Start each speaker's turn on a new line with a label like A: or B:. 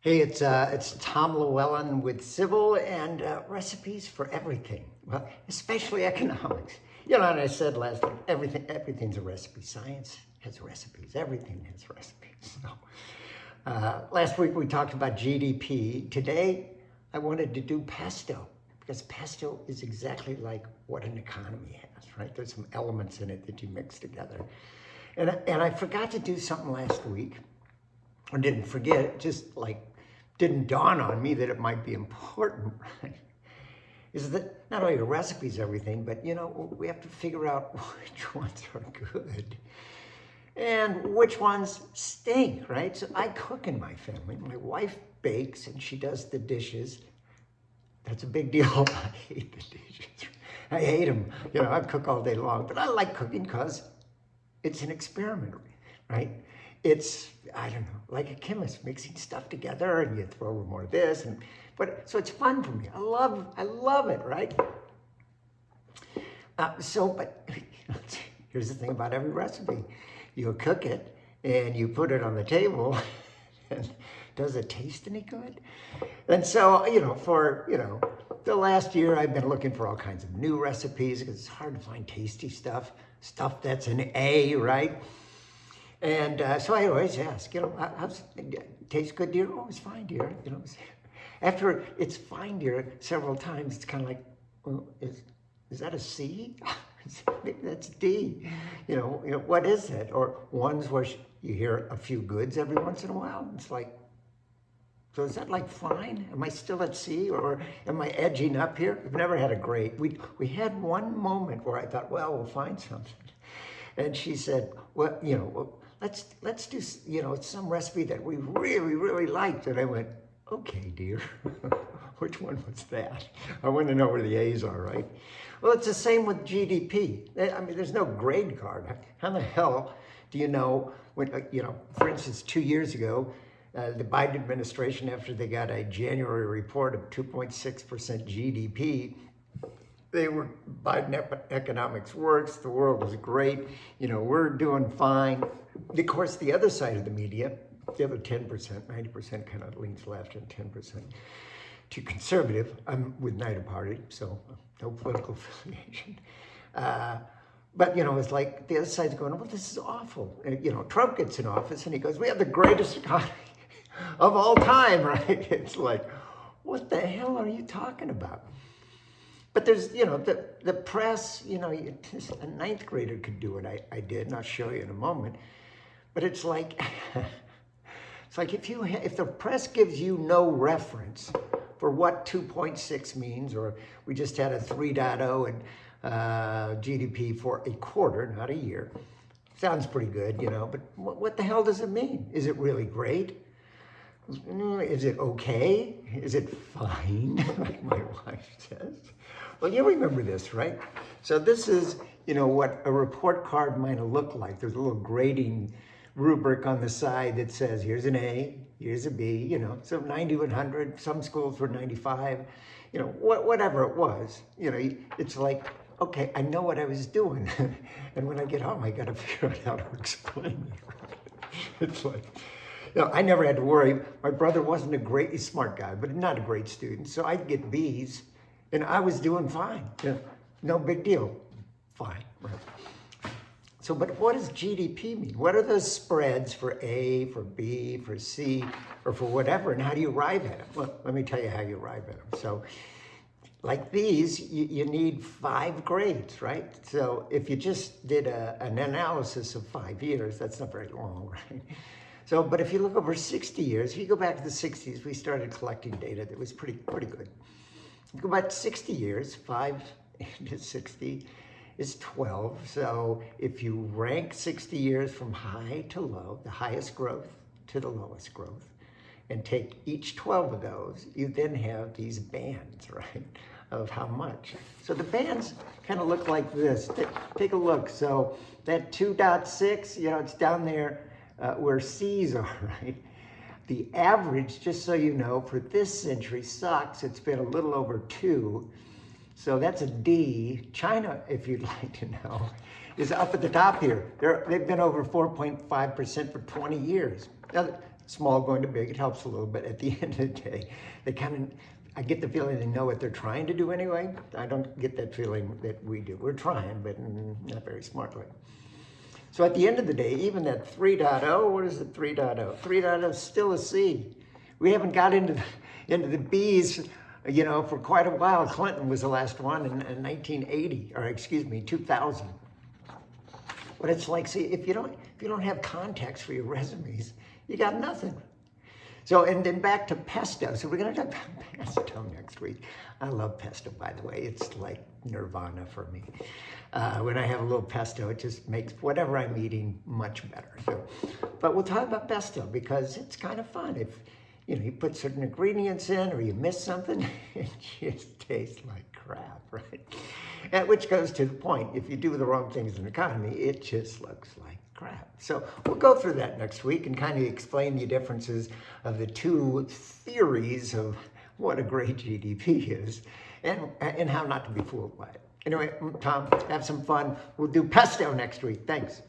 A: Hey, it's Tom Llewellyn with Civil and recipes for everything. Well, especially economics. You know, and I said last week, everything's a recipe. Science has recipes. Everything has recipes. So, last week we talked about GDP. Today, I wanted to do pesto because pesto is exactly like what an economy has, right? There's some elements in it that you mix together. And I forgot to do something last week. Or didn't forget, it just like didn't dawn on me that it might be important, right? Is that not only the recipes, everything, but you know, we have to figure out which ones are good and which ones stink, right? So I cook in my family. My wife bakes and she does the dishes. That's a big deal. I hate the dishes. I hate them. You know, I cook all day long, but I like cooking because it's an experiment, right? It's, I don't know, like a chemist mixing stuff together and you throw more of this but so it's fun for me. I love it, right? But here's the thing about every recipe. You cook it and you put it on the table and does it taste any good? And so, for the last year I've been looking for all kinds of new recipes because it's hard to find tasty stuff that's an A, right? And so I always ask, how's it taste good, dear? Oh, it's fine, dear. After it's fine, dear, several times, it's kind of like, well, is that a C? That's D. What is it? Or ones where you hear a few goods every once in a while. It's like, so is that like fine? Am I still at C, or am I edging up here? We've never had a great. We had one moment where I thought, well, we'll find something, and she said, well, let's do, some recipe that we really, really liked. And I went, okay, dear, which one was that? I want to know where the A's are, right? Well, it's the same with GDP. I mean, there's no grade card. How the hell do you know when, for instance, 2 years ago, the Biden administration, after they got a January report of 2.6% GDP, Biden economics works, the world is great, we're doing fine. Of course, the other side of the media, the other 10%, 90% kind of leans left and 10% to conservative. I'm with neither party, so no political affiliation. But, it's like the other side's going, well, this is awful. And, Trump gets in office and he goes, we have the greatest economy of all time, right? It's like, what the hell are you talking about? But there's, the press, a ninth grader could do it. I did, and I'll show you in a moment. But it's like, if the press gives you no reference for what 2.6 means, or we just had a 3.0 and GDP for a quarter, not a year. Sounds pretty good, but what the hell does it mean? Is it really great? Is it okay? Is it fine, like my wife says? Well, you remember this, right? So this is, what a report card might have looked like. There's a little grading rubric on the side that says, here's an A, here's a B, so 90 to 100, some schools were 95, whatever it was, it's like, okay, I know what I was doing. And when I get home, I got to figure out how to explain it. It's like, I never had to worry. My brother wasn't a smart guy, but not a great student. So I'd get B's and I was doing fine. No big deal. Fine. Right. So, but what does GDP mean? What are those spreads for A, for B, for C, or for whatever? And how do you arrive at them? Well, let me tell you how you arrive at them. So, like these, you need 5 grades, right? So if you just did an analysis of 5 years, that's not very long, right? So, but if you look over 60 years, if you go back to the 60s, we started collecting data that was pretty good. If you go back 60 years, 5 into 60 is 12. So if you rank 60 years from high to low, the highest growth to the lowest growth, and take each 12 of those, you then have these bands, right, of how much. So the bands kind of look like this. Take a look. So that 2.6, it's down there where C's are, right? The average, just so you know, for this century sucks. It's been a little over 2. So that's a D. China, if you'd like to know, is up at the top here. They've been over 4.5% for 20 years. Now, small going to big, it helps a little bit. At the end of the day, they I get the feeling they know what they're trying to do anyway. I don't get that feeling that we do. We're trying, but not very smartly. So at the end of the day, even that 3.0, what is it, 3.0? 3.0 is still a C. We haven't got into the B's, you know, for quite a while. Clinton was the last one in 1980, or excuse me, 2000. But it's like, see, if you don't have context for your resumes, you got nothing. So, and then back to pesto. So we're going to talk about pesto next week. I love pesto, by the way. It's like nirvana for me. When I have a little pesto, it just makes whatever I'm eating much better. So, but we'll talk about pesto because it's kind of fun. If you put certain ingredients in or you miss something, it just tastes like crap, right? And which goes to the point, if you do the wrong things in the economy, it just looks like crap. So we'll go through that next week and kind of explain the differences of the two theories of what a great GDP is and how not to be fooled by it. Anyway, Tom, have some fun. We'll do pesto next week. Thanks.